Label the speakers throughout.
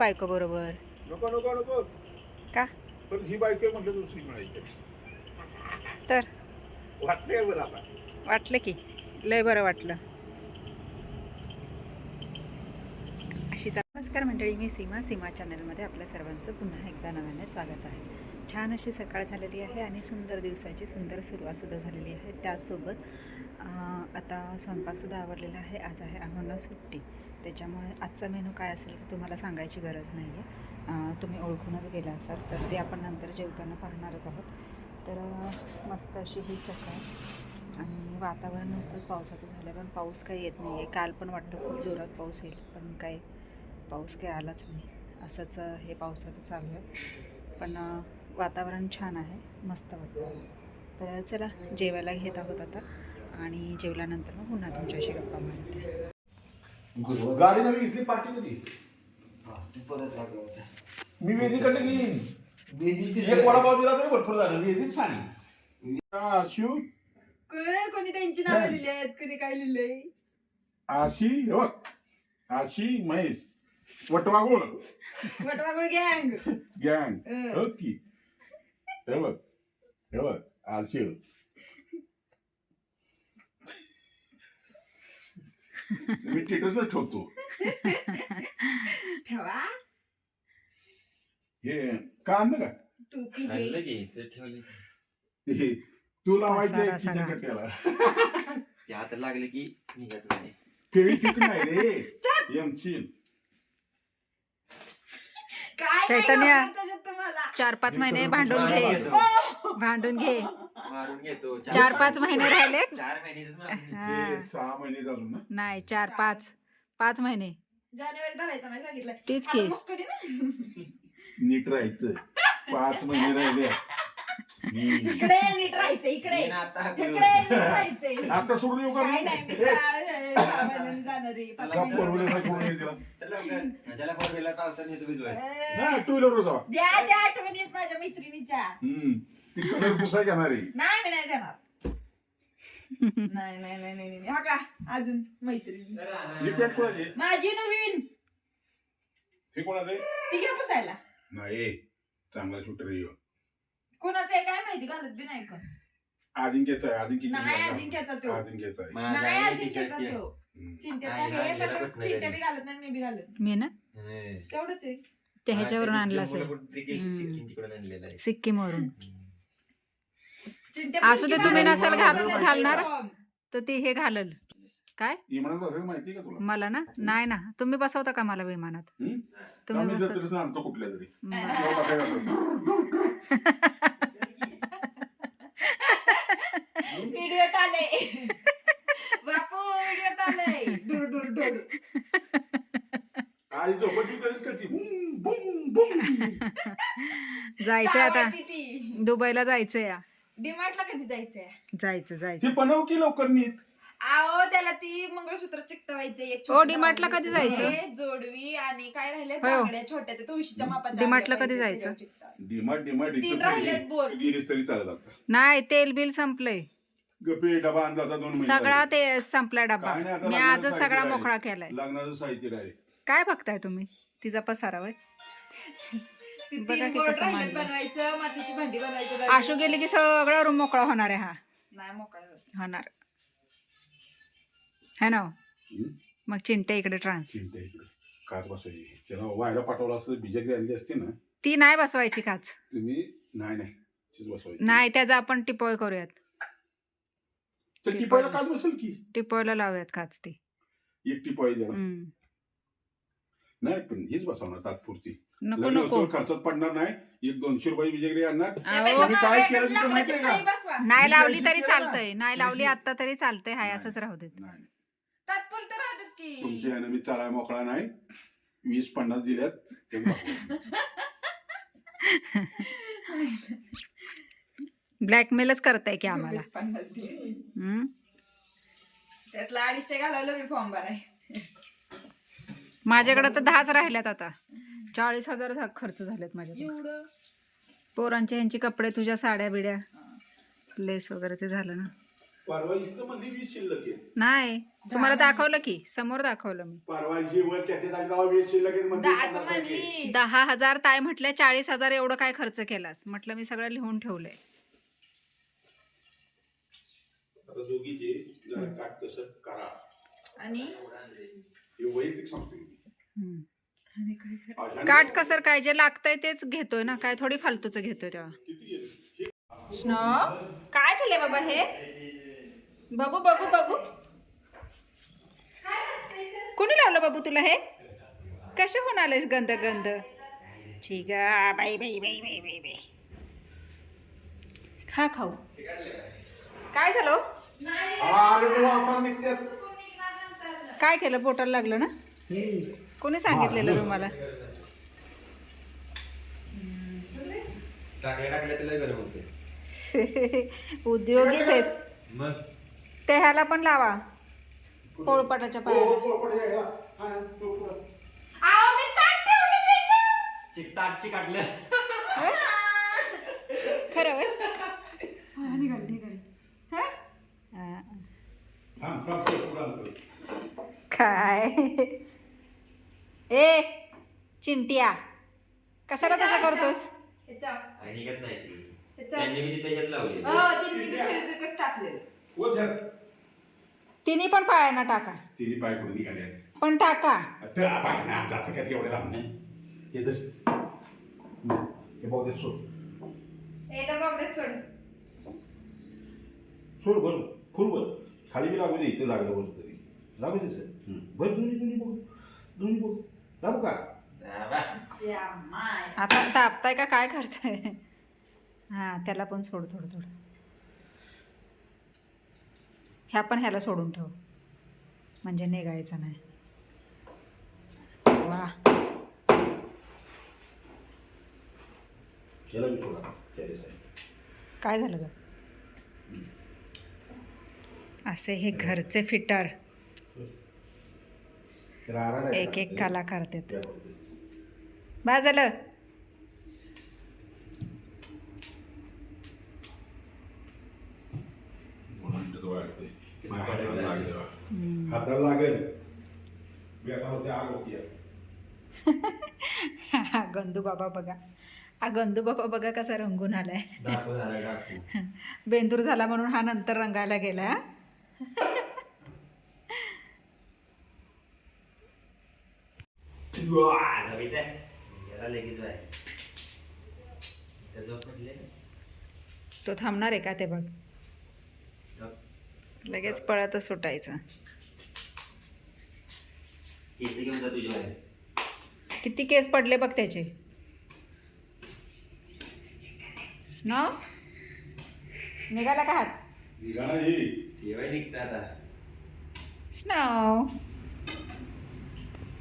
Speaker 1: बायको बरोबर
Speaker 2: नको नको नको
Speaker 1: का
Speaker 2: पण ही बायको म्हटलं दुसरी म्हणायची
Speaker 1: तर
Speaker 2: वाटतंय बरं आता.
Speaker 1: वाटलं की लय बरं वाटलं. अशीच नमस्कार मंडळी, मी सीमा चॅनलमध्ये आपल्या सर्वांचं पुन्हा एकदा नव्याने स्वागत आहे. छान अशी सकाळ झालेली आहे आणि सुंदर दिवसाची सुंदर सुरुवातसुद्धा झालेली आहे. त्याचसोबत आता स्वयंपाकसुद्धा आवरलेला आहे. आज आहे आम्हाला सुट्टी, त्याच्यामुळे आजचा मेनू काय असेल तर तुम्हाला सांगायची गरज नाही आहे. तुम्ही ओळखूनच गेला असाल तर ते आपण नंतर जेवताना पाहणारच आहोत. तर मस्त अशी ही सकाळ आणि वातावरण नुसतंच पावसाचं झालं, पण पाऊस काही येत नाही आहे. काल पण वाटतं खूप जोरात पाऊस येईल, पण काही पाऊस काही आलाच नाही. असंच हे पावसाचं चालू आहे, पण वातावरण छान आहे, मस्त वाटतं. तर चला जेवायला घेत आहोत आता, आणि जेवल्यानंतर मग पुन्हा तुमच्याशी गप्पा मारते.
Speaker 2: गाडी नवी घेतली पार्टी कधी
Speaker 3: परत लागलं होतं.
Speaker 2: मी वेदीकडे घेईन.
Speaker 3: वेदीची
Speaker 2: एक वडापाव दिला तरी भरपूर झालं. वेदीच साडी शिव
Speaker 4: कोणी त्यांची नावं लिहिली आहेत, कोणी काय लिहिलंय.
Speaker 2: आशी हे बघ, आशी महेश वटवागुळ
Speaker 4: वटवागुळ गँग.
Speaker 2: गँग ओके. हे बघ आशी मी टिटच ठेवतो.
Speaker 4: ठेवा
Speaker 2: हे का आणलं का
Speaker 4: तू
Speaker 3: आणलं की ते ठेवले
Speaker 2: हे तुला माहिती आहे
Speaker 1: पसारा
Speaker 2: किती
Speaker 1: सगळा.
Speaker 2: कट्ट्याला
Speaker 3: ते असं लागले की निघत नाही.
Speaker 2: ते ठीक नाही रे यमशील.
Speaker 4: काय
Speaker 1: चैतन्य.
Speaker 4: नाही घालणार त्याच्यात तुम्हाला.
Speaker 1: 4-5 महिने भांडून घे, भांडून घे.
Speaker 3: मारून घेतो
Speaker 1: 4-5 महिने राहिले.
Speaker 3: 4 महिन्याच मारून
Speaker 1: हा.
Speaker 2: 6 महिने झालं ना.
Speaker 1: नाही 4-5 महिने
Speaker 4: जानेवारी धरायचं नाही सांगितलं.
Speaker 1: तेच
Speaker 4: आता
Speaker 1: की.
Speaker 4: मुस्कडी ना.
Speaker 2: नीट राहायचं. 5 महिने राहिले.
Speaker 4: इकडे नीट राहायचं, इकडे
Speaker 3: मी आता
Speaker 4: इकडे नीट राहायचंय.
Speaker 2: आता सोडून येऊ का
Speaker 4: काय
Speaker 2: मी?
Speaker 4: नाही, मी 6 महिन्यांनी जाणार आहे.
Speaker 2: का परवडे नाही सोडून ये तिला.
Speaker 3: चल लवकर ह्याच्याला फोन केला पावसाने येतो भिजवाय.
Speaker 2: नाही टू व्हीलर जावा.
Speaker 4: द्या त्या आठवणीत माझ्या मैत्रिणीच्या.
Speaker 2: ती कलर पुसा घेणार आहे.
Speaker 4: नाही मी नाही देणार. नाही नाही नाही नाही नाही. हा का अजून मैत्रिणी
Speaker 2: ही पॅन्ट कोणाची?
Speaker 4: माझी नवीन
Speaker 2: हे कोणाचं आहे?
Speaker 4: ती घे पुसायला.
Speaker 2: नाही चांगला शूटर आहे ह्यो.
Speaker 4: कोणाचं आहे काय माहिती, घालत बी नाही कोण.
Speaker 2: अजिंक्यचा आहे. अजिंक्य
Speaker 4: नाही अजिंक्याचा तो.
Speaker 2: अजिंक्यचा आहे.
Speaker 3: माझा
Speaker 4: नाही
Speaker 3: आहे
Speaker 4: अजिंक्याचा
Speaker 3: टी-शर्ट
Speaker 4: तो.
Speaker 2: हम्म.
Speaker 4: चिंट्याचा
Speaker 3: नाही,
Speaker 4: आहे,
Speaker 3: याला
Speaker 4: पण तो
Speaker 3: कुठं नाही
Speaker 4: चिंट्या
Speaker 3: घालत.
Speaker 4: बी घालत नाही, मी बी घालत नाही.
Speaker 1: मी ना
Speaker 3: हे.
Speaker 4: तेवढंच आहे.
Speaker 1: ते ह्याच्यावरून
Speaker 3: हा,
Speaker 1: आणलं
Speaker 3: ते
Speaker 1: असेल,
Speaker 3: जम्मूला कुठे गेली, सिक्कीम तिकडून आणलेलं आहे.
Speaker 1: सिक्कीमवरून.
Speaker 4: चिंट्या
Speaker 1: असू दे,
Speaker 4: पण
Speaker 1: तुम्ही
Speaker 4: किती
Speaker 1: नसेल
Speaker 4: घालत
Speaker 1: घालणार
Speaker 4: नाही.
Speaker 1: तर ती हे घालल. काय
Speaker 2: इमानात बसायचं माहिती आहे का तुला?
Speaker 1: मला ना? नाही ना, तुम्ही बसवता का मला विमानात?
Speaker 2: हम्म?
Speaker 1: तुम्ही
Speaker 2: आम्ही
Speaker 1: बसवता.
Speaker 2: जत्रेतून आणतो कुठल्या तरी.
Speaker 1: बरं.
Speaker 2: तेव्हा बसायला
Speaker 4: व्हिडिओत आले बापू, व्हिडिओत आले. डुर डुर डुर.
Speaker 2: आई झोपट मी तरीच करते. बुम, बुम, बुम.
Speaker 1: जायचंय आता,
Speaker 4: चावायची ती.
Speaker 1: दुबईला जायचंय.
Speaker 4: डीमार्टला कधी जायचंय?
Speaker 1: जायचं
Speaker 2: ती बनव की लवकर नीट.
Speaker 4: आओ त्याला ती मंगळसूत्र चिकटवायचे. एक
Speaker 1: ओ,
Speaker 4: छोटं
Speaker 1: डीमार्टला
Speaker 4: लावायचं.
Speaker 1: कधी जायचं?
Speaker 4: हे जोडवी आणि काय राहिले
Speaker 1: होय हो.
Speaker 4: बांगड्या छोट्या त्या तुळशीच्या मापाच्या.
Speaker 1: डीमार्टला
Speaker 4: आणल्या
Speaker 1: कधी
Speaker 4: पाहिजे
Speaker 1: जायचं?
Speaker 4: त्याच्यावर चिकटवायला.
Speaker 2: डिमार्ट
Speaker 4: तीन राहिलेत बोल.
Speaker 2: गेलीस तरी चालत आता.
Speaker 1: नाही, तेल बिल संपलंय.
Speaker 2: गप्पे डबा आणला होता 2 महिने
Speaker 1: सगळा
Speaker 2: झाले.
Speaker 1: ते संपला डब्बा.
Speaker 2: काय नाही, आता
Speaker 1: मी
Speaker 2: लग्नाचं
Speaker 1: आजच
Speaker 2: साहित्य
Speaker 1: सगळा
Speaker 2: राहिले.
Speaker 1: मोकळा केलाय.
Speaker 2: लग्नाचं साहित्य राहिले.
Speaker 1: काय बघताय तुम्ही? तिचा पसारा वय.
Speaker 4: ती
Speaker 1: बघा
Speaker 4: 3
Speaker 1: की
Speaker 4: बोर्ड
Speaker 1: कसं
Speaker 4: राहिलेत
Speaker 1: मांडलंय.
Speaker 4: बनवायचं, मातीची भांडी बनवायचं.
Speaker 1: आशू गेली की सगळं रूम मोकळा होणार आहे. हा
Speaker 4: नाही मोकळा होत.
Speaker 1: होणार है ना?
Speaker 2: हम्म?
Speaker 1: मग चिंट्या इकडे ट्रान्स.
Speaker 2: चिंता इकडे काच बसायची. त्याला व्हायला पाठवलं असतं, बिजगरी आणली असते ना
Speaker 1: ती नाही बसवायची काच.
Speaker 2: तुम्ही. नाही तीच बसवायची.
Speaker 1: नाही, त्याचा आपण टिपोय करूयात.
Speaker 2: तर टिपायला काच बसेल की.
Speaker 1: टिपोयला लावूयात काच ती.
Speaker 2: एक टिपाई जरा.
Speaker 1: हम्म.
Speaker 2: नाही पण हीच बसवणार तात्पुरती.
Speaker 1: नको
Speaker 2: लग्न
Speaker 1: नको.
Speaker 2: उत्सव खर्चात पडणार नाही. 100-200 रुपये बिजगरी आणणार.
Speaker 4: त्यापेक्षा
Speaker 2: तुम्ही काय
Speaker 4: मागे
Speaker 2: केलं तिथं
Speaker 4: लाकडाची
Speaker 2: माहितीये का?
Speaker 4: फळी बसवा.
Speaker 1: नाही
Speaker 2: मी
Speaker 1: लावली
Speaker 2: काय
Speaker 1: तरी
Speaker 2: शिकलेलं?
Speaker 1: चालतंय, नाही लावली आता तरी चालतंय. हाय असंच राहू देत.
Speaker 2: नाही
Speaker 4: तात्पुरतं राहतात की.
Speaker 2: तुमच्या ह्यानं मी चालाय मोकळा नाही. 20-50 दिल्यात ते बघू.
Speaker 1: ब्लॅकमेलच करताय की आम्हाला.
Speaker 4: 50 दे.
Speaker 1: हम्म?
Speaker 4: त्यातला 250 घालवलं मी फॉर्म भराय.
Speaker 1: माझ्याकडे तर 10च राहिल्यात आता. 40,000 खर्च झालेत माझ्याकडे.
Speaker 4: एवढं
Speaker 1: पोरांचे ह्यांची कपडे, तुझ्या साड्या बिड्या, लेस वगैरे ते झालं ना.
Speaker 2: परवाईचं म्हणजे 20 शिल्लक आहे.
Speaker 1: नाही तुम्हाला दाखवलं की समोर दाखवलं मी.
Speaker 2: परवाईची वर चर्चेसाठी जाऊ 20 शिल्लक आहे म्हणजे
Speaker 4: दहाच
Speaker 2: 50 टक्के.
Speaker 4: म्हणली
Speaker 1: 10,000 ताई म्हटल्या 40,000 एवढं काय खर्च केलास म्हटलं मी सगळं लिहून ठेवलंय.
Speaker 2: आता दोघीचे जरा काटकसर करा.
Speaker 4: आणि
Speaker 2: हे वैयक्तिक सांगतो मी.
Speaker 1: हम्म.
Speaker 4: आणि काय कर
Speaker 2: ह्याने
Speaker 1: काट कसर काय जे लागतंय तेच घेतोय ना काय थोडी फालतूचं घेतोय तेव्हा.
Speaker 2: किती गेले? हे
Speaker 1: काय झालंय बाबा हे बघू बघू बघू कोणी लावलं बाबू तुला हे कसे होऊन आलेस गंध गंध ठीक आहे बाई बाई बाई बाई बाई बाई खा खाऊ काय झालं हो?
Speaker 2: अरे तो आपण निघतात.
Speaker 1: काय केलं पोटाला लागलं ना कोणी सांगितलेलं तुम्हाला
Speaker 3: टाकल्या तिला गरम होते.
Speaker 1: उद्योगीच आहेत
Speaker 3: मग
Speaker 1: ते ह्याला पण लावा पोळपाटाच्या
Speaker 2: हो,
Speaker 1: पायाला
Speaker 2: पोळपाट घ्यायला. हा, तो पुढं.
Speaker 4: आहो, मी ताट ठेवलं त्याच्यात.
Speaker 3: ताटची काढलं.
Speaker 1: खरं होय?
Speaker 4: हा, निघाली हा?
Speaker 1: हा.
Speaker 2: थांब, थांब, पुढं आणतो.
Speaker 1: काय ए चिंटिया कशाला तसं करतोस
Speaker 4: ह्याच्यावर.
Speaker 3: आणि निघत नाही ती.
Speaker 4: त्याच्यावर.
Speaker 3: त्यांनी मी तिथे हेच लावले.
Speaker 4: हो, तिने फेविक्विकच टाकलेलं.
Speaker 2: हो, धर.
Speaker 1: तिने पण पायांना टाका
Speaker 2: तिन्ही पाय कुठे निघाले.
Speaker 1: पण टाका
Speaker 2: तर बाहेर ना जातं का तेवढे लांब नाही. हे धर. हे बघ दे, सोड.
Speaker 4: हे तर बघ दे, सोड.
Speaker 2: सोड भर फुल भर. खाली बी लागू दे, इथे लागलं वर तरी लागू दे सर. भर दोन्ही बघ, दोन्ही बघ. लागू का?
Speaker 4: माय.
Speaker 1: आता तापताय का काय करताय हा त्याला पण सोड थोडं थोडं ह्या पण ह्याला सोडून ठेव म्हणजे निघायचं नाही वा
Speaker 2: चला मी थोडा त्याला साहेब.
Speaker 1: काय झालं ग असे हे घरचे फिटर
Speaker 2: तर आराम आहे.
Speaker 1: एक एक कलाकार देत
Speaker 2: त्या पद्धतीने.
Speaker 1: बा झालं
Speaker 2: म्हणून तर वाटतंय. माझ्या हाताला लागेल बा. हाताला लागेल. मी आता होते आग होती आहे.
Speaker 1: हा गंदू बाबा बघा हा गंदू बाबा बघा कसा रंगून आलाय
Speaker 3: डाकू झाला डाकू.
Speaker 1: बेंदूर झाला म्हणून हा नंतर रंगायला गेला हा?
Speaker 3: नवीन आहे. याला लगेच आहे. त्याचं पडले ना.
Speaker 1: तो थांबणार आहे का ते बघ
Speaker 3: डॉक.
Speaker 1: लगेच पळतच सुटायचं
Speaker 3: केस घेऊन जा तुझ्या बाहेर.
Speaker 1: किती केस पडले बघ त्याचे स्नो निघाला का हात
Speaker 2: निघाला ही.
Speaker 3: तेव्हा निघतं आता.
Speaker 1: स्नो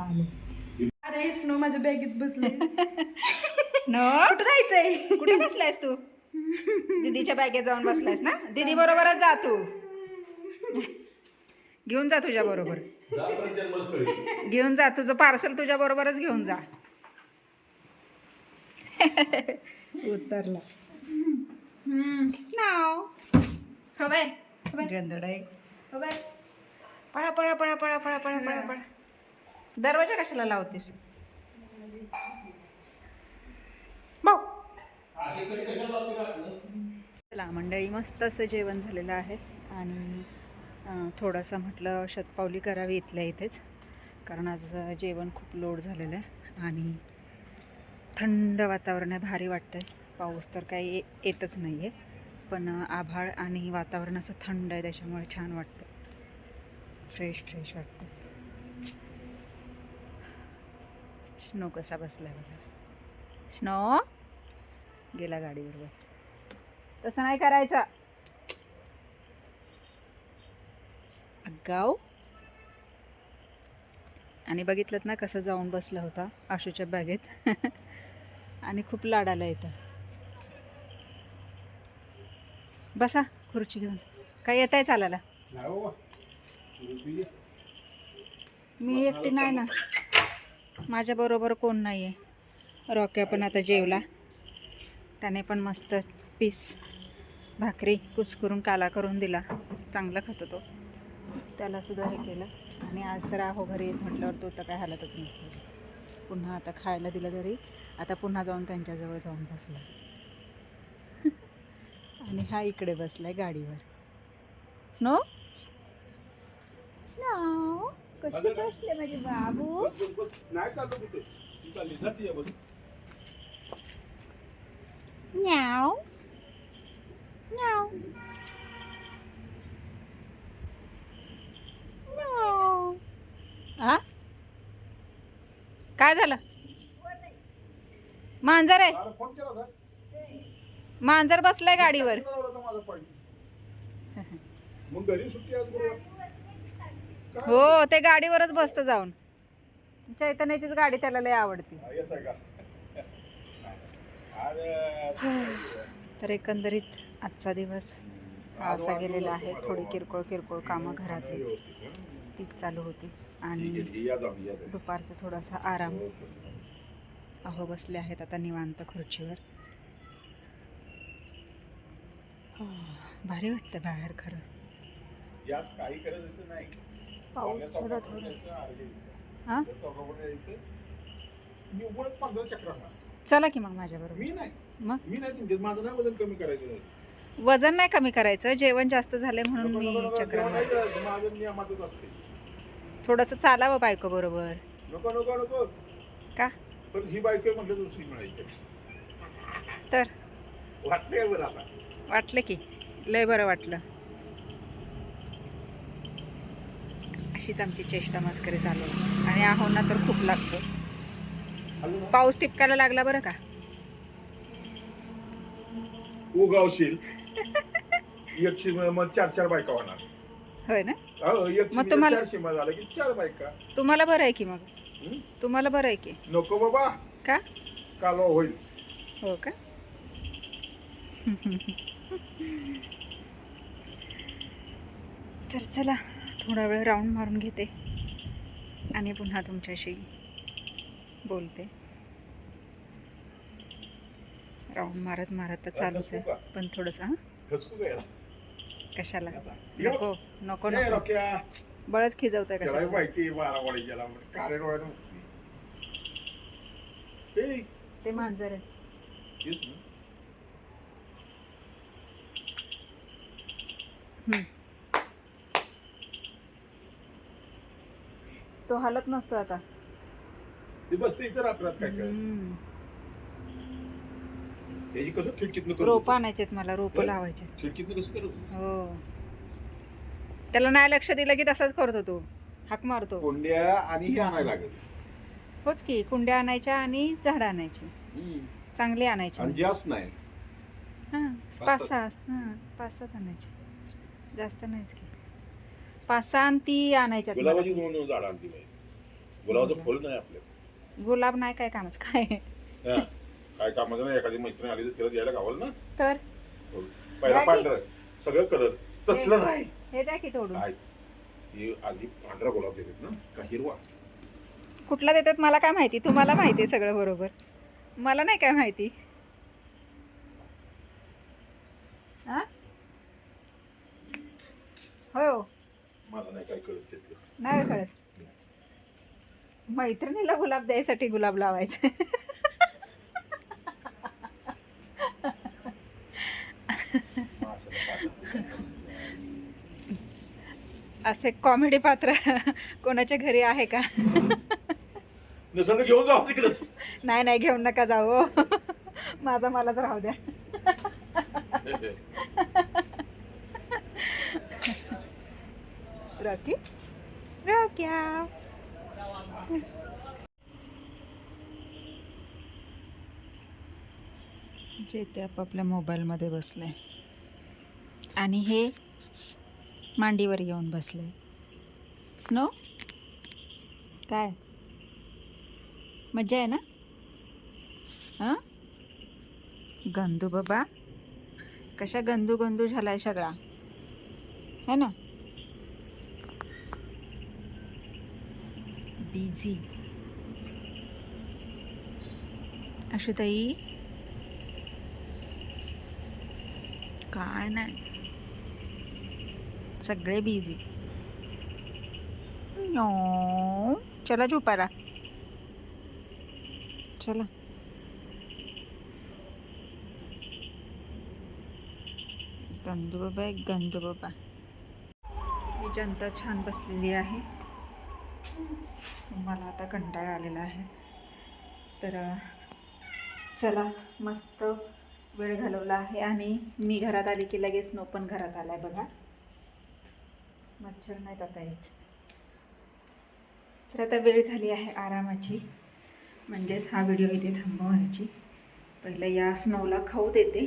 Speaker 1: आलो
Speaker 4: अरे स्नो माझ्या बॅगेत बसले.
Speaker 1: स्नो
Speaker 4: कुठं जायचंय?
Speaker 1: कुठे बसलायस तू दीदीच्या बॅगेत जाऊन बसलायस ना दीदी बरोबरच जा तू घेऊन जा तुझ्या बरोबर
Speaker 2: जा परत जन्मस्थळी.
Speaker 1: घेऊन जा तुझं पार्सल तुझ्या बरोबरच घेऊन जा उतरला स्नो
Speaker 4: हवाय
Speaker 1: गंधडाई
Speaker 4: हवाय.
Speaker 1: पळा पळा पळा पळा पळा पळा पळा पळा दरवाजा कशाला लावतेस भाऊ
Speaker 2: असे तरी कशाला लागते का आपलं?
Speaker 1: चला मंडळी मस्त असं जेवण झालेलं आहे आणि थोडासा म्हटलं शतपावली करावी इथल्या इथेच कारण आज जेवण खूप लोड झालेलं आहे आणि थंड वातावरण आहे भारी वाटतं आहे पाऊस तर काही येतच नाही आहे पण आभाळ आणि वातावरण असं थंड आहे त्याच्यामुळे छान वाटतं फ्रेश फ्रेश वाटतं स्नो कसा बसला आहे बघा स्नो गेला गाडीवर बस तसं नाही करायचं अगाऊ आणि बघितलं ना कसं जाऊन बसला होता आशूच्या बॅगेत आणि खूप लाडाला येतं बसा खुर्ची घेऊन काय येत आहे चालायला
Speaker 2: नाही हो.
Speaker 1: मी एकटी नाही ना माझ्याबरोबर कोण नाही आहे रॉक्या पण आता जेवला त्याने पण मस्त पीस भाकरी कुस्करून काला करून दिला, चांगला खातो तो, त्याला सुद्धा हे केलं. आणि आज तर आहो घरी येत म्हटल्यावर तो तर काय हालतच नसतो. पुन्हा आता खायला दिलं तरी आता पुन्हा जाऊन त्यांच्याजवळ जाऊन बसला. आणि हा इकडे बसलाय गाडीवर. स्नो स्नो कसे बसले माझे बाबू.
Speaker 2: नाही चाललं कुठे चालली जाती या बघ.
Speaker 1: म्याव म्याव म्याव. आ काय झालं? मांजर आहे,
Speaker 2: अरे फोन केला होता
Speaker 1: मांजर बसलाय गाडीवर.
Speaker 2: माझा पॉईंट मग घरी सुट्टी आज गुरुवार.
Speaker 1: हो ते गाडीवरच बसतं जाऊन. चैतन्याचीच गाडी त्याला लय आवडती.
Speaker 2: येत आहे का अरे
Speaker 1: तर एकंदरीत आजचा दिवस हा असा गेलेला आहे. थोडी किरकोळ किरकोळ कामं घरातलीच तीच चालू होती आणि
Speaker 2: या जाऊ या जाऊ.
Speaker 1: दुपारचा थोडासा आराम. अहो बसले आहेत आता निवांत खुर्चीवर. भारी वाटतं बाहेर खरं.
Speaker 2: यास काही करायचं नाही.
Speaker 1: पाऊस थोडा थोडा. हां
Speaker 2: निव्वळ 15 चक्र मार.
Speaker 1: चला की मग माझ्याबरोबर.
Speaker 2: मी नाही
Speaker 1: मग
Speaker 2: तुमच्यात माझं नाही वजन कमी करायचं नाही.
Speaker 1: वजन नाही कमी करायचं, जेवण जास्त झालंय म्हणून मी चक्र
Speaker 2: जेवण नाही
Speaker 1: मारते.
Speaker 2: करायचं, माझं नियमातच असते.
Speaker 1: थोडंसं चालावं बायको बरोबर.
Speaker 2: नको नको नको
Speaker 1: का
Speaker 2: पण ही बायको म्हटलं दुसरी मिळायची
Speaker 1: तर
Speaker 2: वाटतंय बरं आता.
Speaker 1: वाटलं की लय बरं वाटलं. अशीच आमची चेष्टा मस्करी चालू असते. आणि आहोंना तर खूप लागतो. पाऊस टिपकायला लागला बरं का.
Speaker 2: उगावशील एकशे मग 4 बायका होणार.
Speaker 1: होय ना.
Speaker 2: एक
Speaker 1: मग तुम्हाला-
Speaker 2: 4 सीमा झालं की 4 बायका.
Speaker 1: तुम्हाला बरं आहे की मग.
Speaker 2: हं?
Speaker 1: तुम्हाला बरं आहे की.
Speaker 2: नको बाबा
Speaker 1: का
Speaker 2: कालवा होईल.
Speaker 1: हो का. तर चला थोडा वेळ राऊंड मारून घेते आणि पुन्हा तुमच्याशी बोलते. राऊंड मारत मारत तर चालूच आहे पण थोडंसं. हां
Speaker 2: खसकू काय
Speaker 1: कशाला
Speaker 2: ये
Speaker 1: नको नको
Speaker 2: ए,
Speaker 1: नको
Speaker 2: रोक्या.
Speaker 1: बळच खिजवतोय
Speaker 2: त्याला
Speaker 1: कशाला.
Speaker 2: माहिती 12 वाडी गेला कार्यवाही
Speaker 1: ते मांजर आहे. तो हालत नसतो आता.
Speaker 2: ती बसते इथं रात्रात काय काय
Speaker 1: हम्म.
Speaker 2: त्याची कसं खिडकीतनं करू
Speaker 1: रोपं आणायचेत मला, रोपं
Speaker 2: होय?
Speaker 1: लावायचे.
Speaker 2: खिडकीतनं कसं करू
Speaker 1: हो त्याला नाही लक्ष दिलं की तसाच करतो तो, हाक मारतो.
Speaker 2: कोंड्या आणि हे आणायला लागेल.
Speaker 1: होच की कुंड्या आणायच्या आणि झाडं आणायची, चांगली आणायची.
Speaker 2: आणि जास्त नाही.
Speaker 1: हां 5-6 हां 5-7 आणायची, जास्त नाहीच की. 5-6 आणि ती आणायच्यात.
Speaker 2: गुलाबाची 2 झाडं आणली पाहिजे. गुलाबाचं फुल नाही आपल्या.
Speaker 1: गुलाब नाही काय कामच काय.
Speaker 2: हा. काय कामाचं नाही. एखादी मैत्रीण आली तर तिला द्यायला गावल ना.
Speaker 1: तर
Speaker 2: पहिला पांढरा सगळं कलर तसलं नाही.
Speaker 1: हे द्या की तोडून.
Speaker 2: काय ती आधी पांढरा गुलाब देतात ना का हिरवा.
Speaker 1: कुठला देतात मला काय माहिती. तुम्हाला माहिती आहे सगळं बरोबर, मला नाही काय माहिती. हा हो
Speaker 2: मला नाही काय कळत त्यातलं.
Speaker 1: नाही कळत. मैत्रिणीला गुलाब द्यायसाठी गुलाब लावायचे. असे कॉमेडी पात्र कोणाच्या घरी आहे का.
Speaker 2: नसेल तर घेऊन जाऊ तिकडेच.
Speaker 1: नाही नाही घेऊन नका जाऊ. माझा मलाच राहू द्या. रॉकी रॉक्या. जे ते आपापल्या मोबाईलमध्ये बसले आणि हे मांडीवर येऊन बसले. स्नो काय मज्जा आहे ना. हां गंदू बाबा कशा गंदू गंदू झालाय सगळा है ना. बिझी आशुताई काय नाही, सगळे बिझी. चला झोपायला, चला. गंदू बाबा एक गंदू बाबा. ही जनता छान बसलेली आहे. मला आता कंटाळा आलेला आहे, तर चला मस्त वेळ घालवला आहे. आणि मी घरात आली की लगेच स्नो पण घरात आलाय बघा. मच्छर नाहीत आता यायचे. तर आता वेळ झाली आहे आरामाची, म्हणजेच हा व्हिडिओ इथे थांबवण्याची. पहिलं या स्नोला खाऊ देते.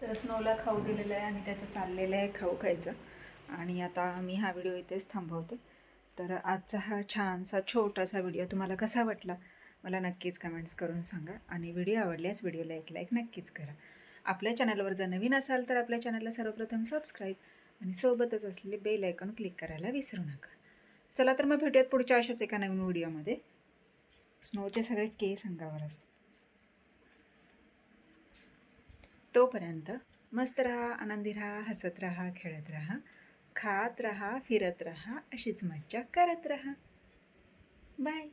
Speaker 1: तर स्नोला खाऊ दिलेलं आहे आणि त्याचं चाललेलं आहे खाऊ खायचं. आणि आता मी हा व्हिडिओ इथेच थांबवते. तर आजचा हा छानसा छोटासा व्हिडिओ तुम्हाला कसा वाटला मला नक्कीच कमेंट्स करून सांगा. आणि व्हिडिओ आवडल्यास व्हिडिओला एक लाईक नक्कीच करा. आपल्या चॅनलवर जर नवीन असाल तर आपल्या चॅनलला सर्वप्रथम सबस्क्राईब आणि सोबतच असलेले बेल आयकॉन क्लिक करायला विसरू नका. चला तर मग भेटूयात पुढच्या अशाच एका नवीन व्हिडिओमध्ये. स्नोचे सगळे केस अंगावर असतात. तोपर्यंत मस्त राहा, आनंदी राहा, हसत राहा, खेळत राहा, खात राहा, फिरत राहा, अशीच मज्जा करत राहा. बाय.